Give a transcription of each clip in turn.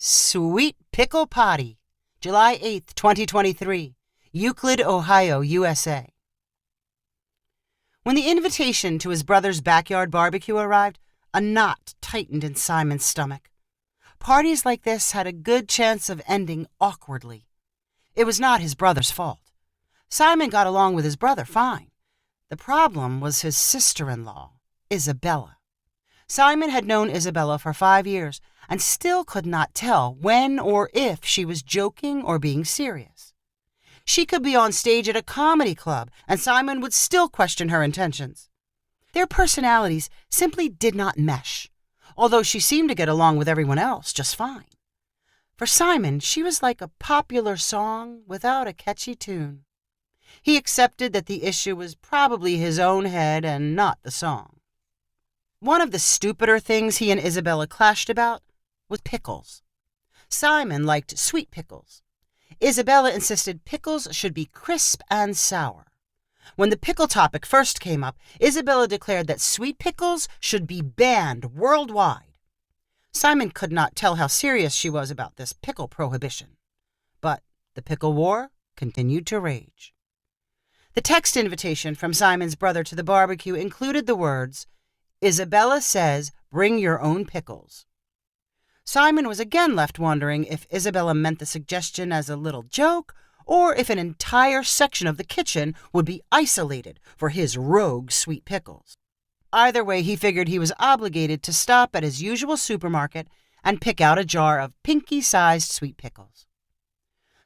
Sweet Pickle Potty, July 8th, 2023, Euclid, Ohio, USA. When the invitation to his brother's backyard barbecue arrived, a knot tightened in Simon's stomach. Parties like this had a good chance of ending awkwardly. It was not his brother's fault. Simon got along with his brother fine. The problem was his sister-in-law, Isabella. Simon had known Isabella for 5 years and still could not tell when or if she was joking or being serious. She could be on stage at a comedy club and Simon would still question her intentions. Their personalities simply did not mesh, although she seemed to get along with everyone else just fine. For Simon, she was like a popular song without a catchy tune. He accepted that the issue was probably his own head and not the song. One of the stupider things he and Isabella clashed about was pickles. Simon liked sweet pickles. Isabella insisted pickles should be crisp and sour. When the pickle topic first came up, Isabella declared that sweet pickles should be banned worldwide. Simon could not tell how serious she was about this pickle prohibition. But the pickle war continued to rage. The text invitation from Simon's brother to the barbecue included the words, "Isabella says, bring your own pickles." Simon was again left wondering if Isabella meant the suggestion as a little joke or if an entire section of the kitchen would be isolated for his rogue sweet pickles. Either way, he figured he was obligated to stop at his usual supermarket and pick out a jar of pinky-sized sweet pickles.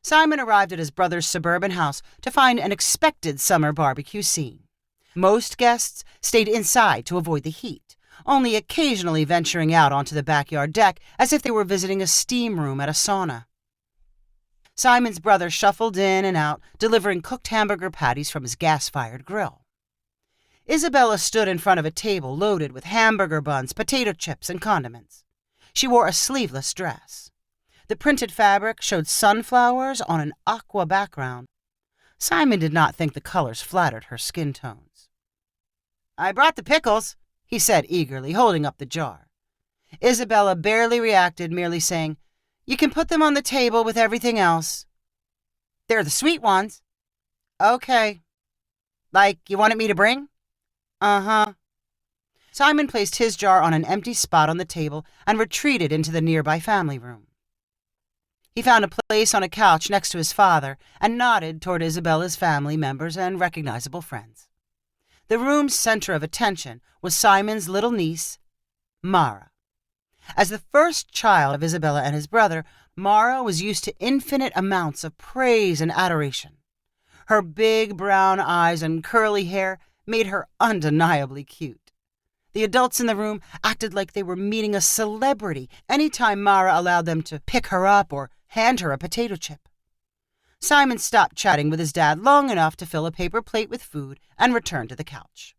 Simon arrived at his brother's suburban house to find an expected summer barbecue scene. Most guests stayed inside to avoid the heat, only occasionally venturing out onto the backyard deck as if they were visiting a steam room at a sauna. Simon's brother shuffled in and out, delivering cooked hamburger patties from his gas-fired grill. Isabella stood in front of a table loaded with hamburger buns, potato chips, and condiments. She wore a sleeveless dress. The printed fabric showed sunflowers on an aqua background. Simon did not think the colors flattered her skin tones. "I brought the pickles," he said eagerly, holding up the jar. Isabella barely reacted, merely saying, "You can put them on the table with everything else." "They're the sweet ones." "Okay. Like you wanted me to bring?" "Uh-huh." Simon placed his jar on an empty spot on the table and retreated into the nearby family room. He found a place on a couch next to his father and nodded toward Isabella's family members and recognizable friends. The room's center of attention was Simon's little niece, Mara. As the first child of Isabella and his brother, Mara was used to infinite amounts of praise and adoration. Her big brown eyes and curly hair made her undeniably cute. The adults in the room acted like they were meeting a celebrity anytime Mara allowed them to pick her up or hand her a potato chip. Simon stopped chatting with his dad long enough to fill a paper plate with food and return to the couch.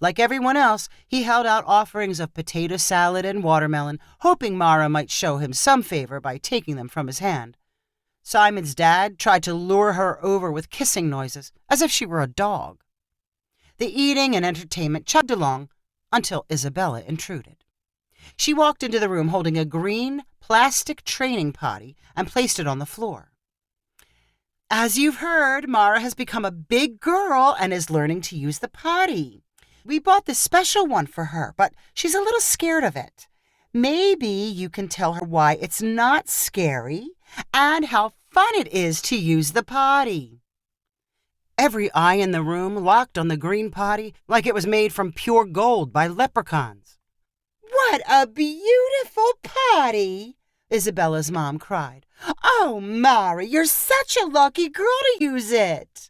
Like everyone else, he held out offerings of potato salad and watermelon, hoping Mara might show him some favor by taking them from his hand. Simon's dad tried to lure her over with kissing noises, as if she were a dog. The eating and entertainment chugged along until Isabella intruded. She walked into the room holding a green plastic training potty and placed it on the floor. "As you've heard, Mara has become a big girl and is learning to use the potty. We bought this special one for her, but she's a little scared of it. Maybe you can tell her why it's not scary and how fun it is to use the potty." Every eye in the room locked on the green potty like it was made from pure gold by leprechauns. "What a beautiful potty!" Isabella's mom cried. "Oh, Mara, you're such a lucky girl to use it."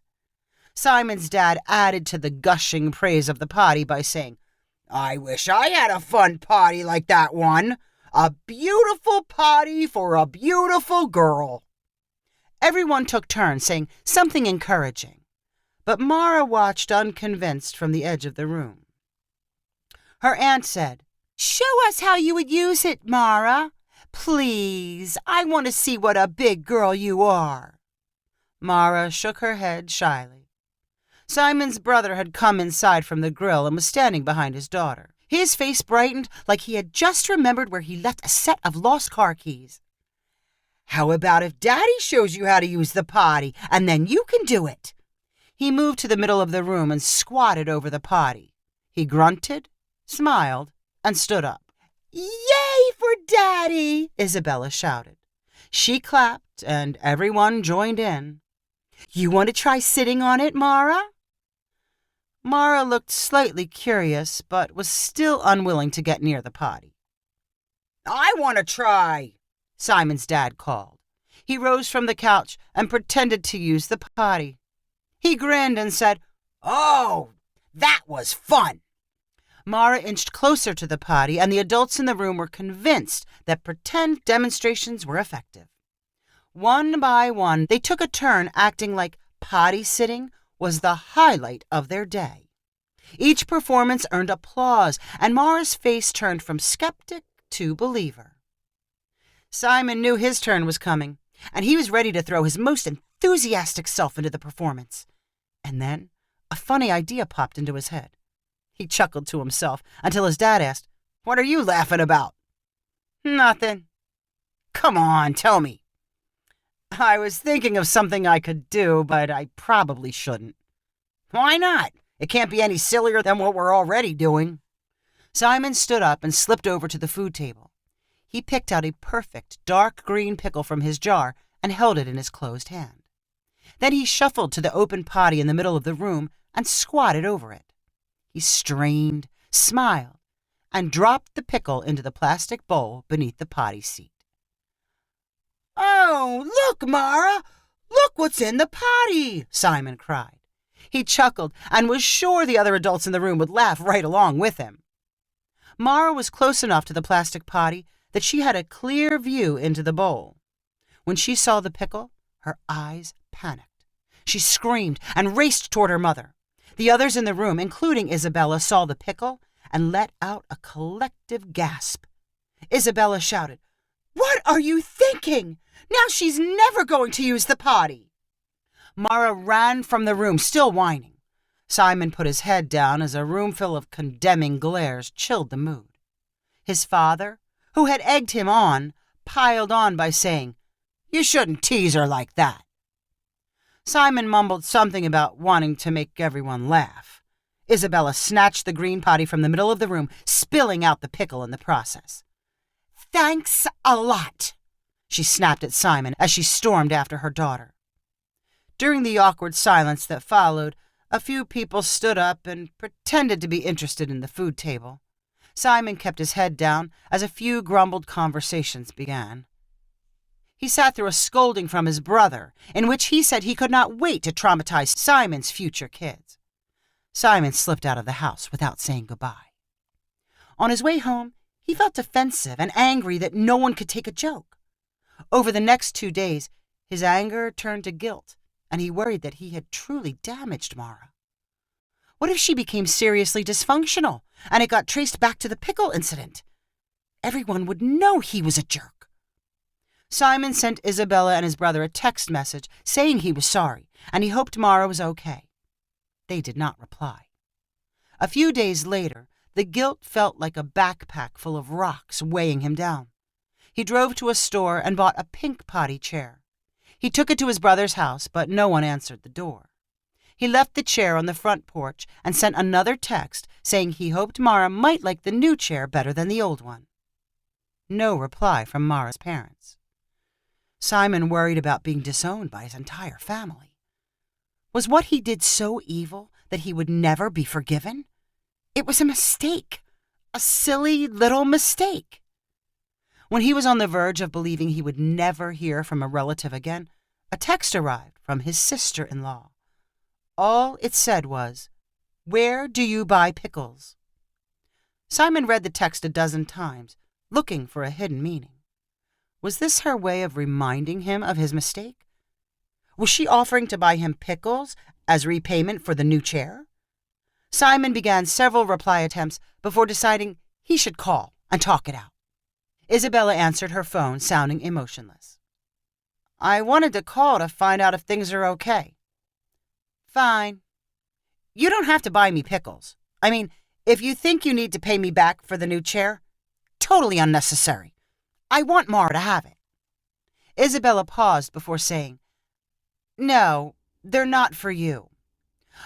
Simon's dad added to the gushing praise of the potty by saying, "I wish I had a fun potty like that one. A beautiful potty for a beautiful girl." Everyone took turns saying something encouraging, but Mara watched unconvinced from the edge of the room. Her aunt said, "Show us how you would use it, Mara. Please, I want to see what a big girl you are." Mara shook her head shyly. Simon's brother had come inside from the grill and was standing behind his daughter. His face brightened like he had just remembered where he left a set of lost car keys. How about if Daddy shows you how to use the potty, and then you can do it? He moved to the middle of the room and squatted over the potty. He grunted, smiled, and stood up. "Yay for Daddy!" Isabella shouted. She clapped, and everyone joined in. "You want to try sitting on it, Mara?" Mara looked slightly curious, but was still unwilling to get near the potty. "I want to try," Simon's dad called. He rose from the couch and pretended to use the potty. He grinned and said, "Oh, that was fun." Mara inched closer to the potty, and the adults in the room were convinced that pretend demonstrations were effective. One by one, they took a turn acting like potty sitting was the highlight of their day. Each performance earned applause, and Mara's face turned from skeptic to believer. Simon knew his turn was coming, and he was ready to throw his most enthusiastic self into the performance. And then a funny idea popped into his head. He chuckled to himself until his dad asked, "What are you laughing about?" "Nothing." "Come on, tell me." "I was thinking of something I could do, but I probably shouldn't." "Why not? It can't be any sillier than what we're already doing." Simon stood up and slipped over to the food table. He picked out a perfect dark green pickle from his jar and held it in his closed hand. Then he shuffled to the open potty in the middle of the room and squatted over it. He strained, smiled, and dropped the pickle into the plastic bowl beneath the potty seat. "Oh, look, Mara! Look what's in the potty!" Simon cried. He chuckled and was sure the other adults in the room would laugh right along with him. Mara was close enough to the plastic potty that she had a clear view into the bowl. When she saw the pickle, her eyes panicked. She screamed and raced toward her mother. The others in the room, including Isabella, saw the pickle and let out a collective gasp. Isabella shouted, "What are you thinking? Now she's never going to use the potty." Mara ran from the room, still whining. Simon put his head down as a room full of condemning glares chilled the mood. His father, who had egged him on, piled on by saying, "You shouldn't tease her like that." Simon mumbled something about wanting to make everyone laugh. Isabella snatched the green potty from the middle of the room, spilling out the pickle in the process. "Thanks a lot," she snapped at Simon as she stormed after her daughter. During the awkward silence that followed, a few people stood up and pretended to be interested in the food table. Simon kept his head down as a few grumbled conversations began. He sat through a scolding from his brother, in which he said he could not wait to traumatize Simon's future kids. Simon slipped out of the house without saying goodbye. On his way home, he felt defensive and angry that no one could take a joke. Over the next 2 days, his anger turned to guilt, and he worried that he had truly damaged Mara. What if she became seriously dysfunctional, and it got traced back to the pickle incident? Everyone would know he was a jerk. Simon sent Isabella and his brother a text message saying he was sorry, and he hoped Mara was okay. They did not reply. A few days later, the guilt felt like a backpack full of rocks weighing him down. He drove to a store and bought a pink potty chair. He took it to his brother's house, but no one answered the door. He left the chair on the front porch and sent another text saying he hoped Mara might like the new chair better than the old one. No reply from Mara's parents. Simon worried about being disowned by his entire family. Was what he did so evil that he would never be forgiven? It was a mistake, a silly little mistake. When he was on the verge of believing he would never hear from a relative again, a text arrived from his sister-in-law. All it said was, "Where do you buy pickles?" Simon read the text a dozen times, looking for a hidden meaning. Was this her way of reminding him of his mistake? Was she offering to buy him pickles as repayment for the new chair? Simon began several reply attempts before deciding he should call and talk it out. Isabella answered her phone, sounding emotionless. "I wanted to call to find out if things are okay." "Fine. You don't have to buy me pickles. I mean, if you think you need to pay me back for the new chair, totally unnecessary. I want Mara to have it." Isabella paused before saying, "No, they're not for you."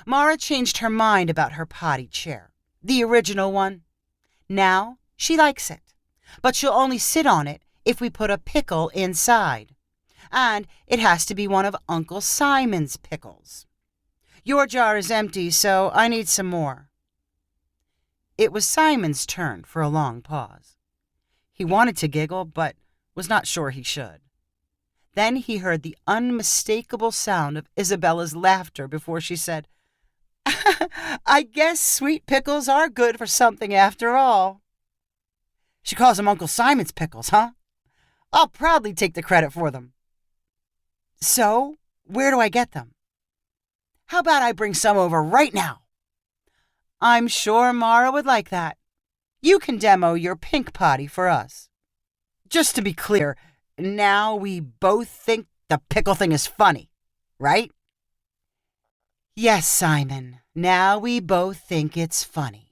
Mara changed her mind about her potty chair, the original one. Now she likes it, but she'll only sit on it if we put a pickle inside. And it has to be one of Uncle Simon's pickles. Your jar is empty, so I need some more. It was Simon's turn for a long pause. He wanted to giggle, but was not sure he should. Then he heard the unmistakable sound of Isabella's laughter before she said, "I guess sweet pickles are good for something after all." She calls them Uncle Simon's pickles, huh? I'll proudly take the credit for them. So, where do I get them? How about I bring some over right now? I'm sure Mara would like that. You can demo your pink potty for us. Just to be clear, now we both think the pickle thing is funny, right? Yes, Simon, now we both think it's funny.